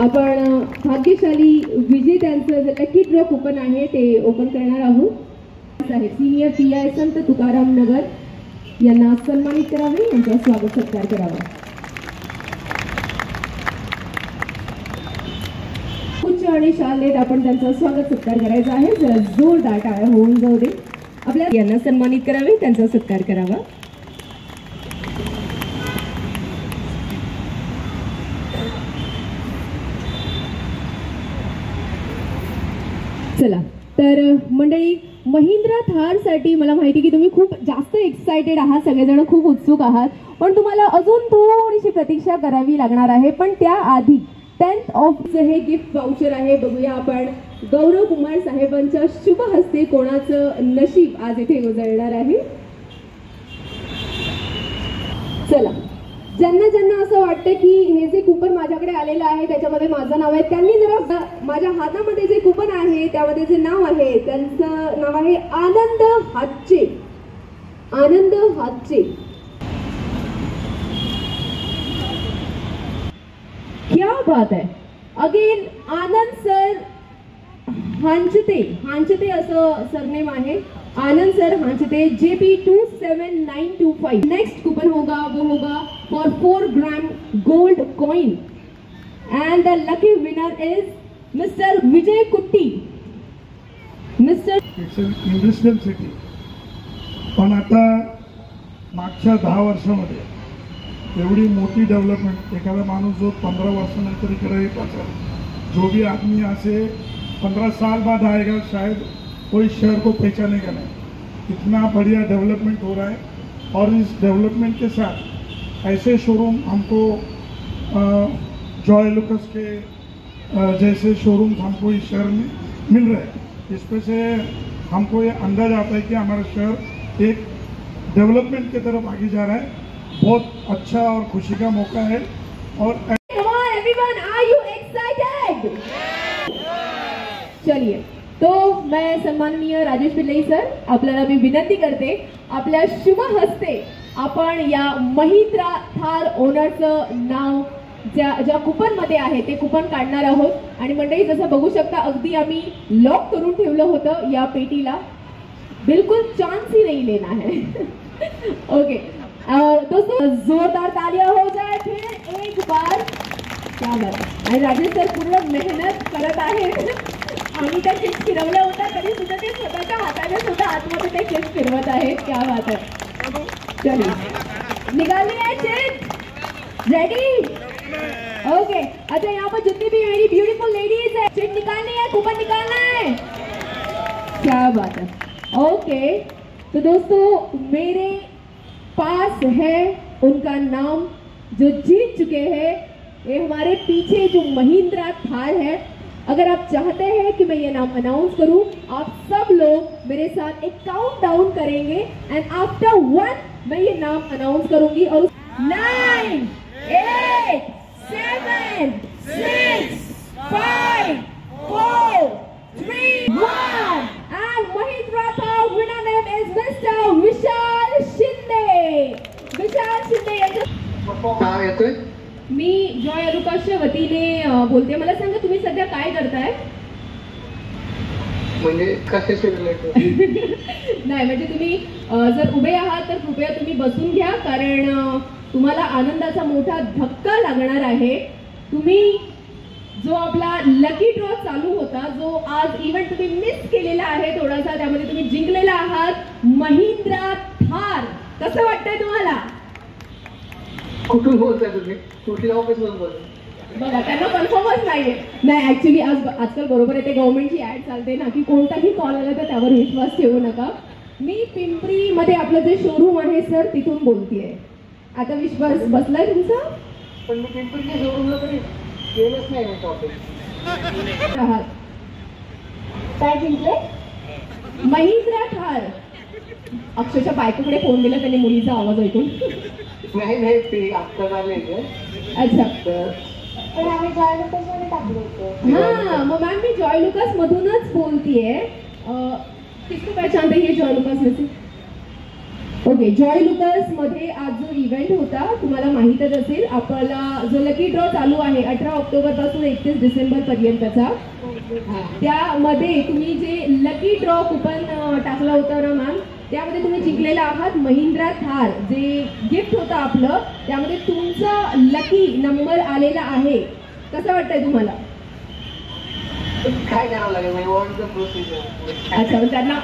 आपण भाग्यशाली विजेत्यांचं जे लकी ड्रॉ कुपन आहे ते ओपन करणार आहोत. सिनियर PI संत तुकाराम नगर यांना सन्मानित करावे, यांचा स्वागत सत्कार करावा. उच्च आणि शालेत आपण त्यांचा स्वागत सत्कार करायचा आहे. जरा जोरदार टाळ्या होऊन जाऊ दे. आपल्या यांना सन्मानित करावे, त्यांचा सत्कार करावा. चला तर मंडळी, महिंद्रा थार साठी मला माहिती की तुम्ही खूप जास्त एक्साइटेड आहात, सगळेजण खूप उत्सुक आहात, पण तुम्हाला अजून थोडीशी प्रतीक्षा करावी लागणार आहे. पण त्याआधी 10th ऑफचं हे गिफ्ट वाउचर आहे. बघूया आपण गौरव कुमार साहेबांच्या शुभ हस्ते कोणाचं नशीब आज इथे उजळणार आहे. चला, ज्यांना ज्यांना असं वाटतं की हे जे कुपन माझ्याकडे आलेलं आहे त्याच्यामध्ये माझं नाव आहे, त्यांनी जरा माझ्या हातामध्ये जे कुपन आहे त्यामध्ये जे नाव आहे त्यांचं नाव आहे आनंद हातचे. आनंद हातचे. क्या बात है. अगेन आनंद सर हांचते. हांचते असं सरनेम आहे. Anand sir Hanchate, JP 27925. Next coupon होगा वो होगा for 4 gram gold coin and the lucky winner is mister Vijay Kutty. Mister industrial city. पण आता मागच्या 10 वर्षामध्ये एवढी मोठी डेवलपमेंट, एखादा माणूस जो 15 वर्षानंतर इकडे येत असेल, जो भी आदमी ऐसे 15 साल बाद आएगा, शायद कोई शहर को पहचानेगा नहीं. इतना बढ़िया डेवलपमेंट हो रहा है और इस डेवलपमेंट के साथ ऐसे शोरूम हमको जॉय लुकस के जैसे शोरूम हमको इस शहर में मिल रहे हैं. इसमें से हमको ये अंदाज आता है कि हमारा शहर एक डेवलपमेंट की तरफ आगे जा रहा है. बहुत अच्छा और खुशी का मौका है. और एवरीवन, आर यू एक्साइटेड? चलिए, तो मैं सन्माननीय राजेश पिल्लई सर आपल्याला मी विनंती करते, आपल्या शुभ हस्ते आपण या महिंद्रा थार ओनरचं नाव ज्या कुपन मध्ये आहे ते कुपन काढणार आहोत. आणि मंडळी, जसं बघू शकता अगदी आम्ही लॉक करून ठेवलं होतं या पेटीला. बिल्कुल चांस ही नहीं लेना है. ओके दोस्तों, जोरदार तालियां हो जाए फिर एक बार. क्या बात आहे. आणि राजेश सर पूर्ण मेहनत करत आहेत. आम्ही त्या चिप्स फिरवल्या होत्या तरी सुद्धा ते स्वतःच्या हाताने सुद्धा आतमध्ये ते चिप्स फिरवत आहेत. क्या बात है. चलिए, निकालनी है चिट. रेडी? ओके. अच्छा, यहाँ पर जितनी भी मेरी ब्यूटीफुल लेडीज है, चिट निकालनी है, कूपन निकालना है. क्या बात है. ओके, तो दोस्तों मेरे पास है उनका नाम जो जीत चुके हैं. ये हमारे पीछे जो महिंद्रा थार है. अगर आप चाहते हैं कि मैं ये नाम अनाउंस करूं, आप सब लोग मेरे साथ एक काउंट डाउन करेंगे एंड आफ्टर 1 मैं ये नाम अनाउंस करूंगी. और 9 8 7 6 5 4 3 1 and Mahindra Thar winner name is Mr. विशाल शिंदे. विशाल शिंदे नाव येतोय. मी जॉय अरुकाच्या वतीने बोलते. मला सांगा, तुम्ही सध्या काय करताय? म्हणजे कशाशी रिलेटेड? नाही, म्हणजे तुम्ही जर उभे आहात तर कृपया तुम्ही बसून घ्या, कारण तुम्हाला आनंदाचा मोठा धक्का लागणार आहे. तुम्ही जो आपला लकी ड्रॉ चालू होता, जो आज इव्हेंट तुम्ही मिस केलेला आहे थोडासा, त्यामध्ये तुम्ही जिंकलेला आहात महिंद्रा थार. कसं वाटतंय तुम्हाला? कुठून बोलताय तुम्ही? कुठल्या ऑफिसमधून बोलताय? बघा, त्यांना कन्फर्मच नाहीये. नाही, ऍक्च्युली आजकाल बरोबर आहे ते गव्हर्नमेंटची ऍड चालते ना की कोणताही कॉल आला तर त्यावर विश्वास ठेवू नका. मी पिंपरीमध्ये आपलं जे शोरूम आहे सर तिथून बोलतेय. आता विश्वास बसलाय तुमचा? पण मी पिंपरीच्या शोरूमला तरी गेलंच नाही ऑफिस. काय जिंकले? महिंद्रा थार. अक्षरशः बायकोकडे फोन दिला त्यांनी मुलीचा आवाज ऐकून. नाही ते आत्ता झाले. अच्छा, पण आम्ही जॉय लुकस मध्ये टाकलं होतं. हाँ, मग मॅम मी जॉय लुकस मधूनच बोलतीये. किसको पहचानते हैं जॉय लुकस में से? ओके, जॉय लुकर्स मध्ये आज जो इव्हेंट होता तुम्हाला माहीतच असेल. आपला जो लकी ड्रॉ चालू आहे 18 ऑक्टोबर पासून 31 डिसेंबर पर्यंतचा, त्यामध्ये तुम्ही जे लकी ड्रॉ कुपन टाकला होता ना मॅम, त्यामध्ये तुम्ही जिंकलेला आहात महिंद्रा थार. जे गिफ्ट होतं आपलं त्यामध्ये तुमचा लकी नंबर आलेला आहे. कसं वाटतंय तुम्हाला? काय करावं लागेल? What the procedure? अच्छा, त्यांना